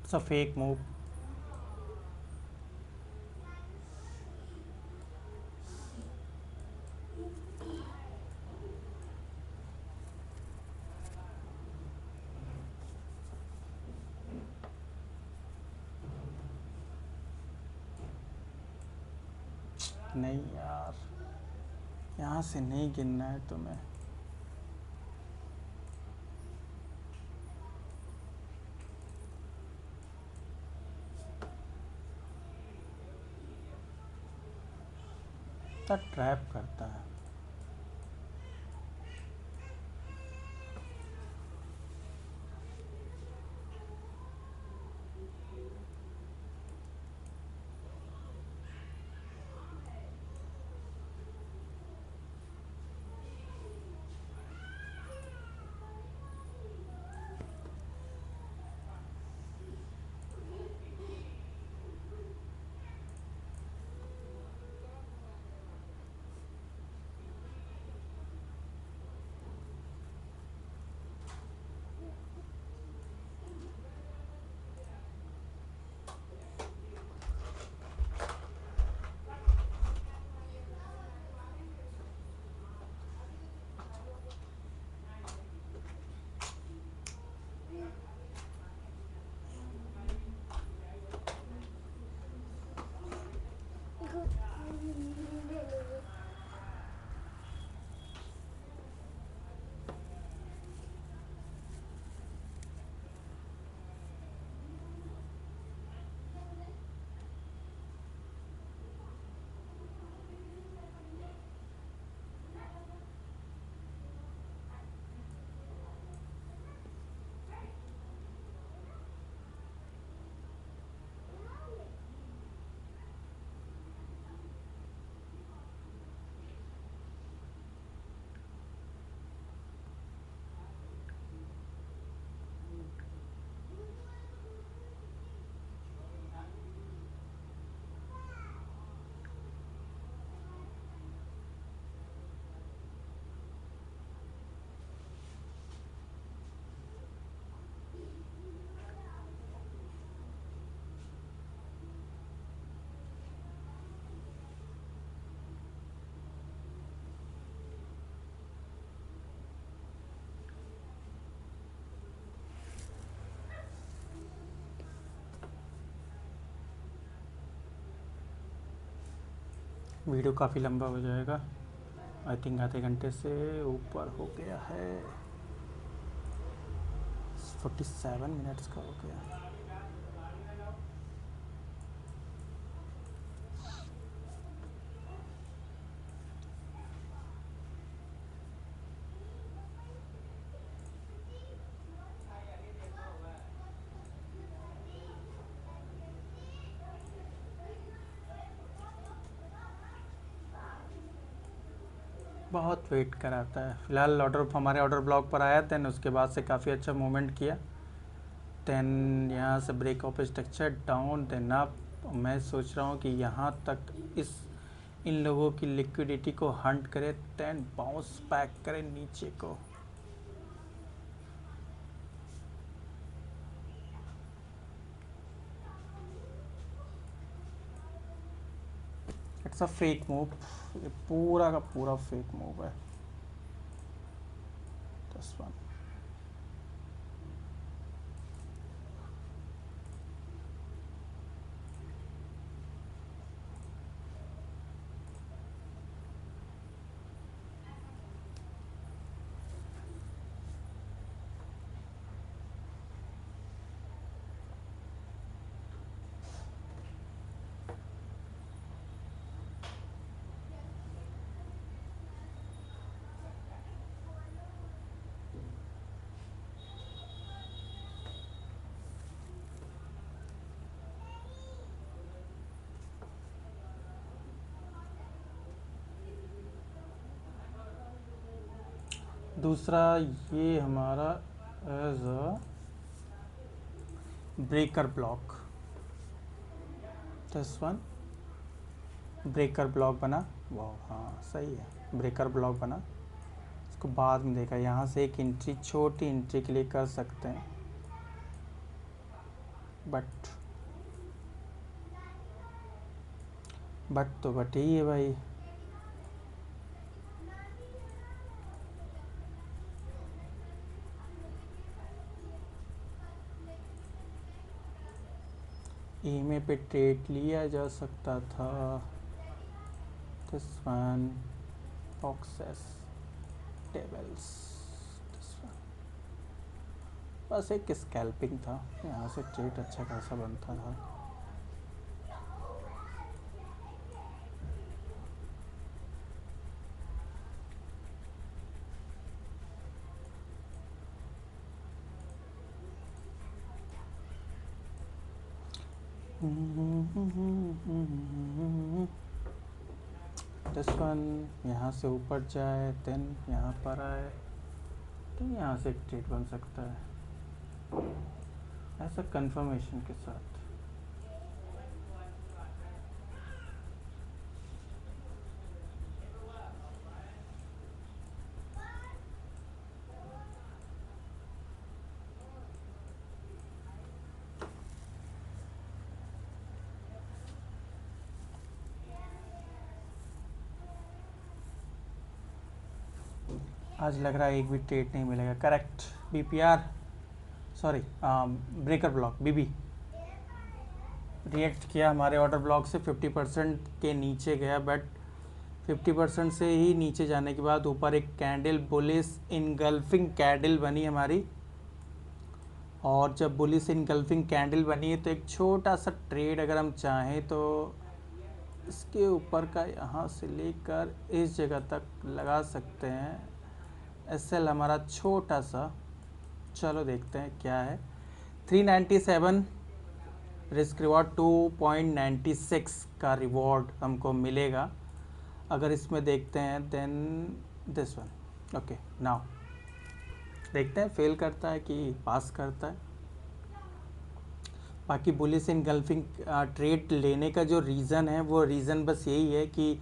It's a fake move. नहीं यार, यहाँ से नहीं गिनना है तुम्हें। तो ट्रैप करता है। वीडियो काफ़ी लंबा हो जाएगा। आई थिंक आधे घंटे से ऊपर हो गया है, 47 मिनट्स का हो गया। बहुत वेट कराता है। फ़िलहाल हमारे ऑर्डर ब्लॉक पर आया, देन उसके बाद से काफ़ी अच्छा मूवमेंट किया। देन यहाँ से break of structure down, then up. मैं सोच रहा हूँ कि यहाँ तक इन लोगों की लिक्विडिटी को हंट करे, देन बाउंस बैक करे नीचे को। इट्स अ फेक मूव, ये पूरा का पूरा फेक मूव है। दिस वन दूसरा ये हमारा as a breaker block, this one breaker block बना। वाह, हाँ सही है, ब्रेकर ब्लॉक बना। इसको बाद में देखा, यहाँ से एक एंट्री, छोटी एंट्री के लिए कर सकते हैं, बट तो बट ही है भाई। ईमे पे ट्रेड लिया जा सकता था। दिस वन बॉक्सेस टेबल्स, बस एक स्कैल्पिंग था, यहाँ से ट्रेड अच्छा खासा बनता था। दिस वन यहाँ से ऊपर जाए, देन यहाँ पर आए, तो यहाँ से एक ट्रेड बन सकता है ऐसा कंफर्मेशन के साथ। आज लग रहा है एक भी ट्रेड नहीं मिलेगा। Correct, BPR, sorry breaker block BB react किया हमारे ऑर्डर ब्लॉक से, 50% के नीचे गया, बट 50% से ही नीचे जाने के बाद ऊपर एक कैंडल बुलिश इनगल्फिंग कैंडल बनी हमारी। और जब बुलिश इनगल्फिंग कैंडल बनी है तो एक छोटा सा ट्रेड अगर हम चाहें तो इसके ऊपर का यहाँ से लेकर इस जगह तक लगा सकते हैं। एसएल हमारा छोटा सा, चलो देखते हैं क्या है। 397 रिस्क रिवॉर्ड 2.96 का रिवॉर्ड हमको मिलेगा अगर इसमें देखते हैं। Then this one, okay now देखते हैं फेल करता है कि पास करता है। बाकी बुलिश इनगल्फिंग ट्रेड लेने का जो रीज़न है वो रीज़न बस यही है कि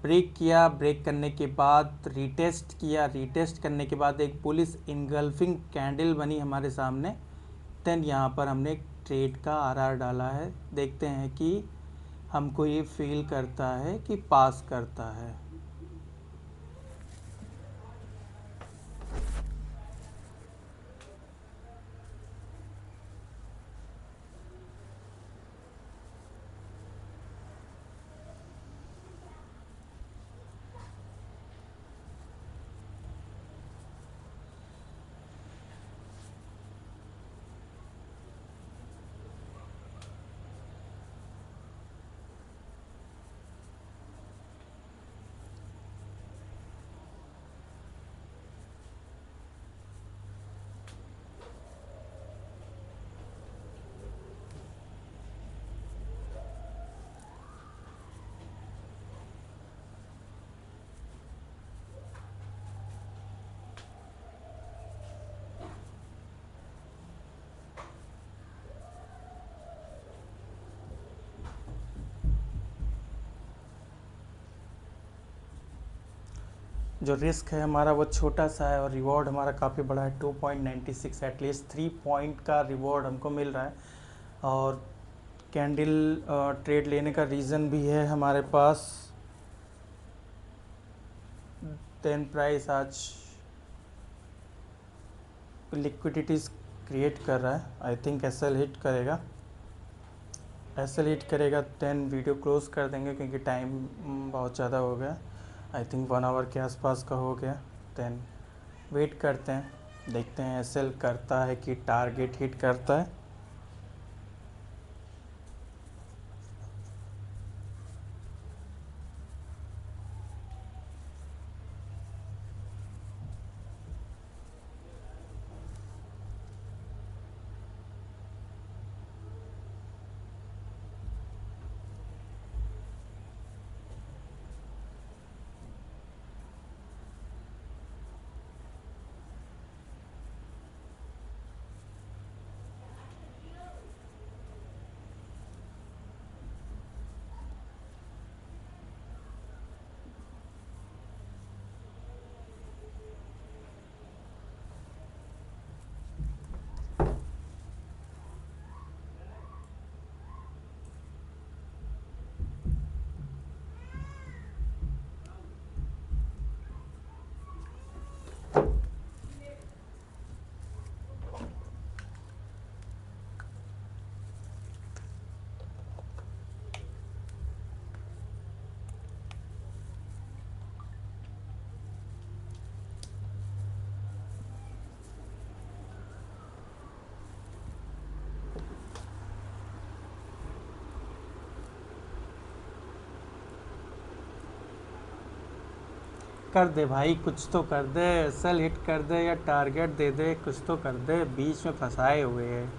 ब्रेक किया, ब्रेक करने के बाद रीटेस्ट किया, रीटेस्ट करने के बाद एक बुलिश इनगल्फिंग कैंडल बनी हमारे सामने, देन यहाँ पर हमने एक ट्रेड का आरआर डाला है। देखते हैं कि हमको ये फेल करता है कि पास करता है। जो रिस्क है हमारा वो छोटा सा है और रिवॉर्ड हमारा काफ़ी बड़ा है, 2.96, एटलीस्ट 3 पॉइंट का रिवॉर्ड हमको मिल रहा है। और कैंडल ट्रेड लेने का रीज़न भी है हमारे पास। 10 प्राइस आज लिक्विडिटीज़ क्रिएट कर रहा है, आई थिंक एसएल हिट करेगा। एसएल हिट करेगा 10 वीडियो क्लोज कर देंगे क्योंकि टाइम बहुत ज़्यादा हो गया, आई थिंक 1 आवर के आसपास का हो गया। 10 वेट करते हैं, देखते हैं एसएल करता है कि टारगेट हिट करता है। कर दे भाई, कुछ तो कर दे, एसएल हिट कर दे या टारगेट दे दे, कुछ तो कर दे, बीच में फंसाए हुए है।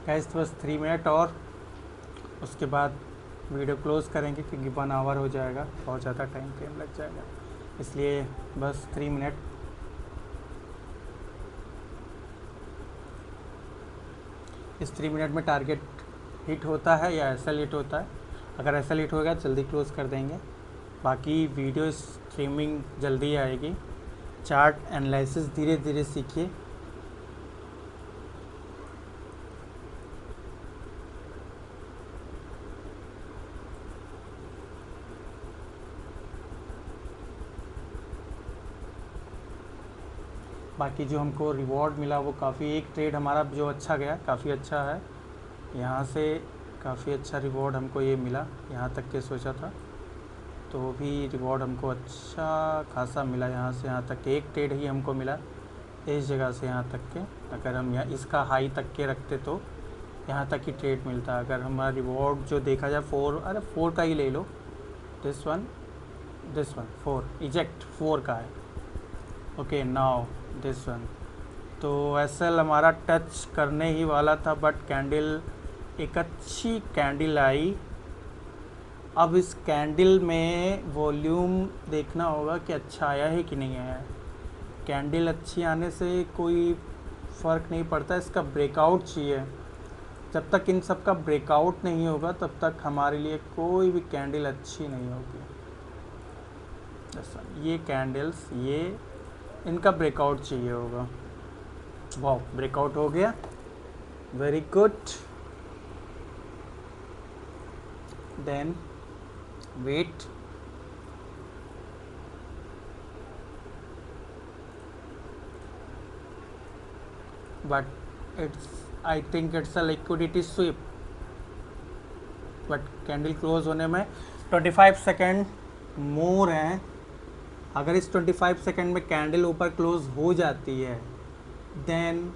गाइस बस 3 मिनट और उसके बाद वीडियो क्लोज करेंगे क्योंकि 1 आवर हो जाएगा, बहुत ज़्यादा टाइम फ्रेम लग जाएगा, इसलिए बस 3 मिनट। इस 3 मिनट में टारगेट हिट होता है या एसएल हिट होता है। अगर एसएल हिट होगा जल्दी क्लोज कर देंगे, बाकी वीडियो स्ट्रीमिंग जल्दी आएगी। चार्ट एनालिसिस धीरे धीरे सीखिए। बाकी जो हमको रिवॉर्ड मिला वो काफ़ी, एक ट्रेड हमारा जो अच्छा गया, काफ़ी अच्छा है, यहाँ से काफ़ी अच्छा रिवॉर्ड हमको ये मिला, यहाँ तक के सोचा था तो भी रिवॉर्ड हमको अच्छा खासा मिला। यहाँ से यहाँ तक एक ट्रेड ही हमको मिला, इस जगह से यहाँ तक के, अगर हम यहाँ इसका हाई तक के रखते तो यहाँ तक ही ट्रेड मिलता। अगर हमारा रिवॉर्ड जो देखा जाए 4 का ही ले लो, दिस वन 4 इजेक्ट 4 का है, ओके नाउ दिस वन। तो एसएल हमारा टच करने ही वाला था, बट कैंडल एक अच्छी कैंडल आई। अब इस कैंडल में वॉल्यूम देखना होगा कि अच्छा आया है कि नहीं आया है। कैंडल अच्छी आने से कोई फ़र्क नहीं पड़ता, इसका ब्रेकआउट चाहिए। जब तक इन सब का ब्रेकआउट नहीं होगा तब तक हमारे लिए कोई भी कैंडल अच्छी नहीं होगी। जैसा ये कैंडल्स, ये इनका ब्रेकआउट चाहिए होगा। वाह, ब्रेकआउट हो गया, very good. Then wait, but I think it's a liquidity sweep, but candle close होने में 25 सेकेंड मोर हैं। अगर इस 25 सेकेंड में कैंडल ऊपर क्लोज हो जाती है देन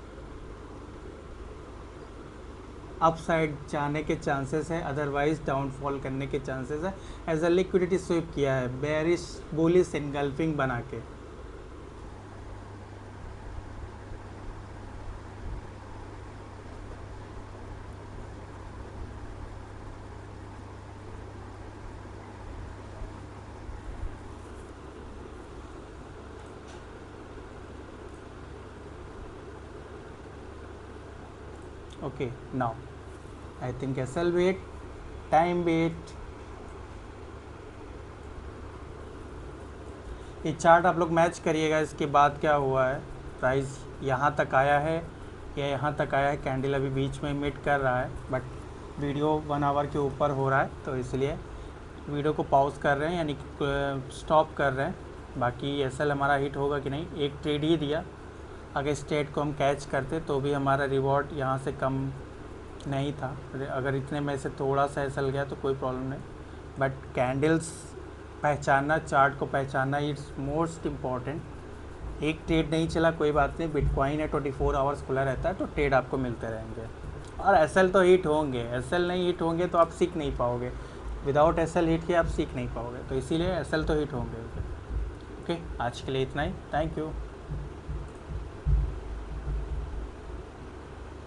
अपसाइड जाने के चांसेस है, अदरवाइज डाउनफॉल करने के चांसेस है। एज अ लिक्विडिटी स्वीप किया है, बेरिश बुलिश एनगल्फिंग बना के। Okay, now I think SL wait, time wait। ये चार्ट आप लोग मैच करिएगा, इसके बाद क्या हुआ है, प्राइस यहाँ तक आया है या यहाँ तक आया है, कैंडल अभी बीच में मिट कर रहा है, बट वीडियो 1 आवर के ऊपर हो रहा है तो इसलिए वीडियो को पॉज कर रहे हैं, यानी स्टॉप कर रहे हैं। बाकी एसएल हमारा हिट होगा कि नहीं, एक ट्रेड ही दिया, अगर स्टेट को हम कैच करते तो भी हमारा रिवॉर्ड यहाँ से कम नहीं था। अगर इतने में से थोड़ा सा एसएल गया तो कोई प्रॉब्लम नहीं, बट कैंडल्स पहचानना, चार्ट को पहचानना इट्स मोस्ट इम्पॉर्टेंट। एक ट्रेड नहीं चला कोई बात नहीं, बिटकॉइन है 24 आवर्स खुला रहता है तो ट्रेड आपको मिलते रहेंगे। और एसएल तो हिट होंगे, एसएल नहीं हिट होंगे तो आप सीख नहीं पाओगे, विदाउट एसएल हिट के आप सीख नहीं पाओगे, तो इसीलिए एसएल तो हिट होंगे। ओके, आज के लिए इतना ही, थैंक यू।